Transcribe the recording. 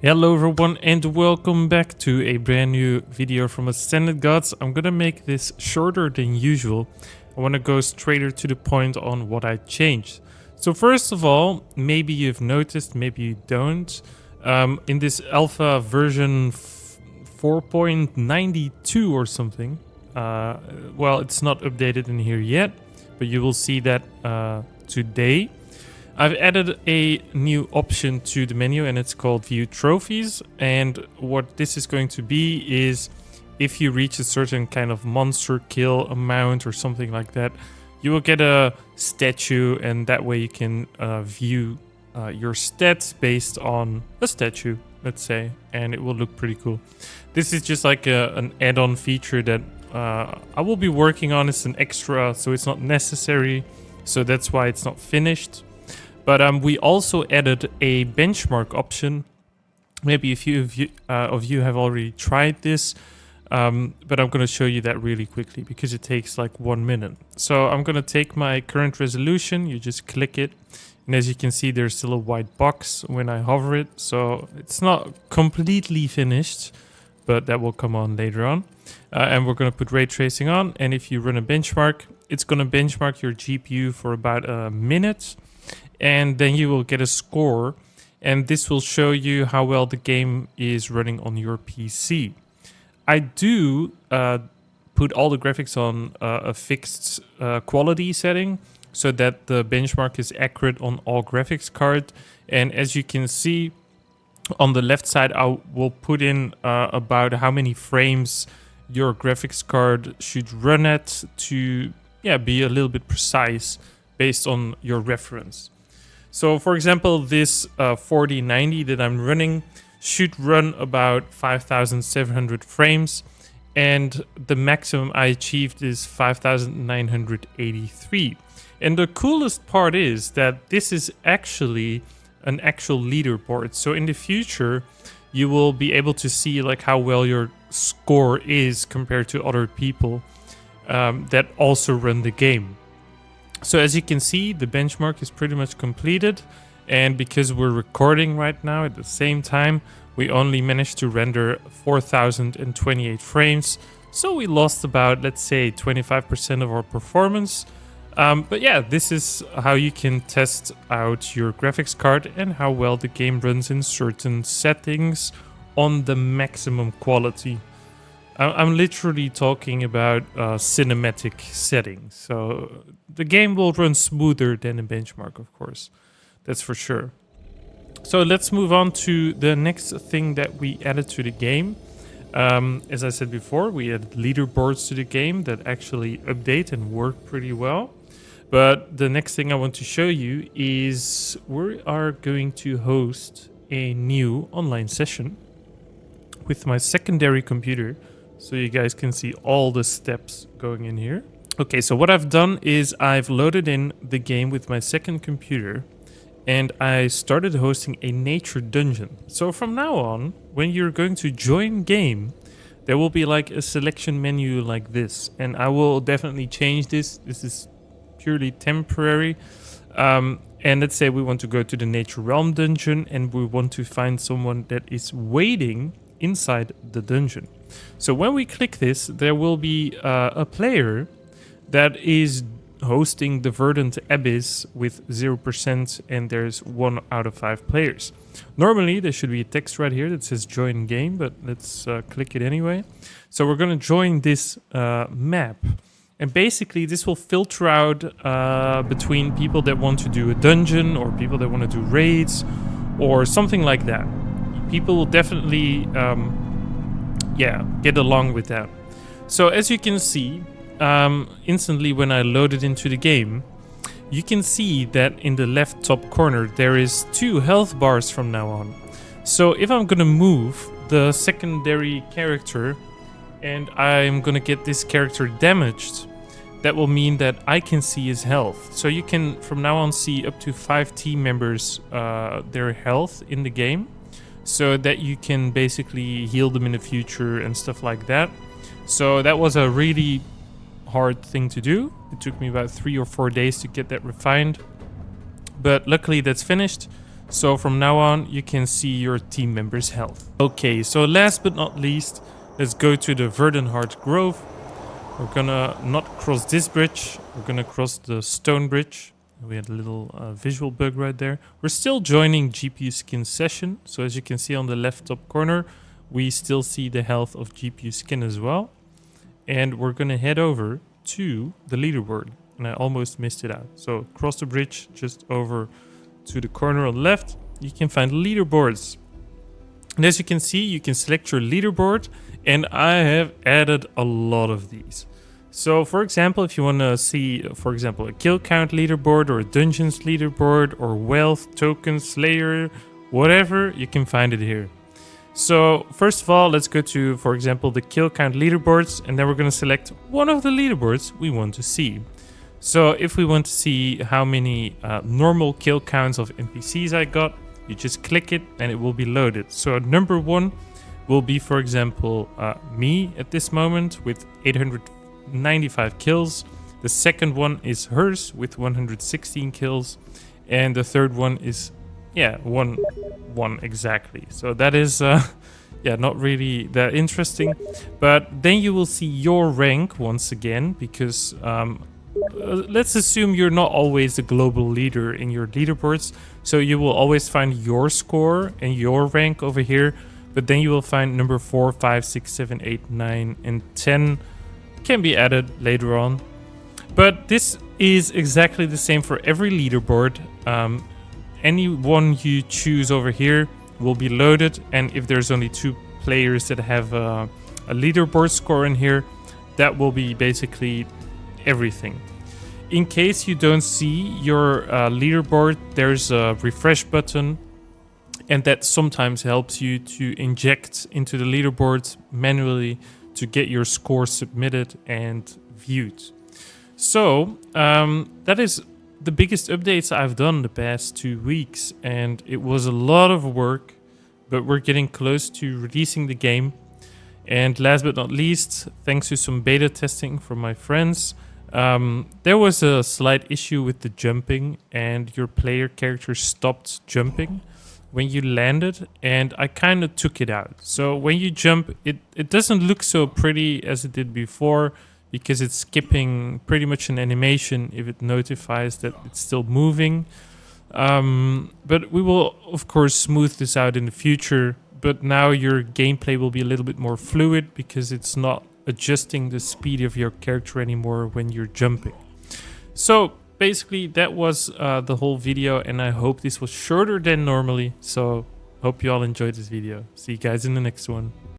Hello everyone and welcome back to a brand new video from Ascended Gods. I'm gonna make this shorter than usual. I want to go straighter to the point on what I changed. So first of all, maybe you've noticed, maybe you don't. In this alpha version 4.92 or something, well, it's not updated in here yet, but you will see that today. I've added a new option to the menu and it's called View Trophies, and what this is going to be is if you reach a certain kind of monster kill amount or something like that, you will get a statue, and that way you can view your stats based on a statue, let's say, and it will look pretty cool. This is just like an add-on feature that I will be working on. It's an extra, so it's not necessary, so that's why it's not finished. But we also added a benchmark option. Maybe a few of you have already tried this, but I'm going to show you that really quickly because it takes like 1 minute. So I'm going to take my current resolution. You just click it, and as you can see, there's still a white box when I hover it. So it's not completely finished, but that will come on later on. And we're going to put ray tracing on, and if you run a benchmark, it's going to benchmark your GPU for about a minute. And then you will get a score, and this will show you how well the game is running on your PC. I do put all the graphics on a fixed quality setting so that the benchmark is accurate on all graphics cards. And as you can see on the left side, I will put in about how many frames your graphics card should run at to be a little bit precise based on your reference. So for example, this 4090 that I'm running should run about 5,700 frames, and the maximum I achieved is 5,983. And the coolest part is that this is actually an actual leaderboard. So in the future, you will be able to see like how well your score is compared to other people that also run the game. So as you can see, the benchmark is pretty much completed, and because we're recording right now at the same time, we only managed to render 4,028 frames. So we lost about, let's say, 25% of our performance. But yeah, this is how you can test out your graphics card and how well the game runs in certain settings on the maximum quality. I'm literally talking about cinematic settings, so the game will run smoother than a benchmark, of course. That's for sure. So let's move on to the next thing that we added to the game. As I said before, we added leaderboards to the game that actually update and work pretty well. But the next thing I want to show you is we are going to host a new online session with my secondary computer, so you guys can see all the steps going in here. Okay, so what I've done is I've loaded in the game with my second computer, and I started hosting a nature dungeon. So from now on, when you're going to join game, there will be like a selection menu like this, and I will definitely change this. This is purely temporary. And let's say we want to go to the nature realm dungeon, and we want to find someone that is waiting inside the dungeon. So when we click this, there will be a player that is hosting the Verdant Abyss with 0%, and there's 1 out of 5 players. Normally there should be a text right here that says join game, but let's click it anyway. So we're going to join this map, and basically this will filter out between people that want to do a dungeon or people that want to do raids or something like that. People will definitely get along with that. So as you can see, instantly when I load it into the game, you can see that in the left top corner there is 2 health bars from now on. So if I'm gonna move the secondary character and I'm gonna get this character damaged, that will mean that I can see his health. So you can from now on see up to 5 team members their health in the game, so that you can basically heal them in the future and stuff like that. So that was a really hard thing to do. It took me about 3 or 4 days to get that refined, but luckily that's finished. So from now on, you can see your team members' health. Okay, so last but not least, let's go to the Verdenhard Grove. We're gonna not cross this bridge, we're gonna cross the stone bridge. We had a little visual bug right there. We're still joining GPU Skin session. So as you can see on the left top corner, we still see the health of GPU Skin as well. And we're gonna head over to the leaderboard. And I almost missed it out. So cross the bridge, just over to the corner on the left, you can find leaderboards. And as you can see, you can select your leaderboard. And I have added a lot of these. So for example, if you want to see, for example, a kill count leaderboard or a dungeons leaderboard or wealth, token, slayer, whatever, you can find it here. So first of all, let's go to, for example, the kill count leaderboards, and then we're going to select one of the leaderboards we want to see. So if we want to see how many normal kill counts of NPCs I got, you just click it and it will be loaded. So number one will be, for example, me at this moment with 895 kills. The second one is hers with 116 kills. And the third one is, yeah, one exactly. So that is, yeah, not really that interesting. But then you will see your rank once again, because let's assume you're not always the global leader in your leaderboards. So you will always find your score and your rank over here. But then you will find number 4, 5, 6, 7, 8, 9, and 10 can be added later on. But this is exactly the same for every leaderboard. Any one you choose over here will be loaded. And if there's only 2 players that have a leaderboard score in here, that will be basically everything. In case you don't see your leaderboard, there's a refresh button. And that sometimes helps you to inject into the leaderboard manually to get your score submitted and viewed. So that is the biggest updates I've done the past 2 weeks. And it was a lot of work, but we're getting close to releasing the game. And last but not least, thanks to some beta testing from my friends, there was a slight issue with the jumping and your player character stopped jumping when you landed, and I kind of took it out. So when you jump, it doesn't look so pretty as it did before, because it's skipping pretty much an animation if it notifies that it's still moving. But we will, of course, smooth this out in the future. But now your gameplay will be a little bit more fluid, because it's not adjusting the speed of your character anymore when you're jumping. So basically, that was the whole video, and I hope this was shorter than normally. So hope you all enjoyed this video. See you guys in the next one.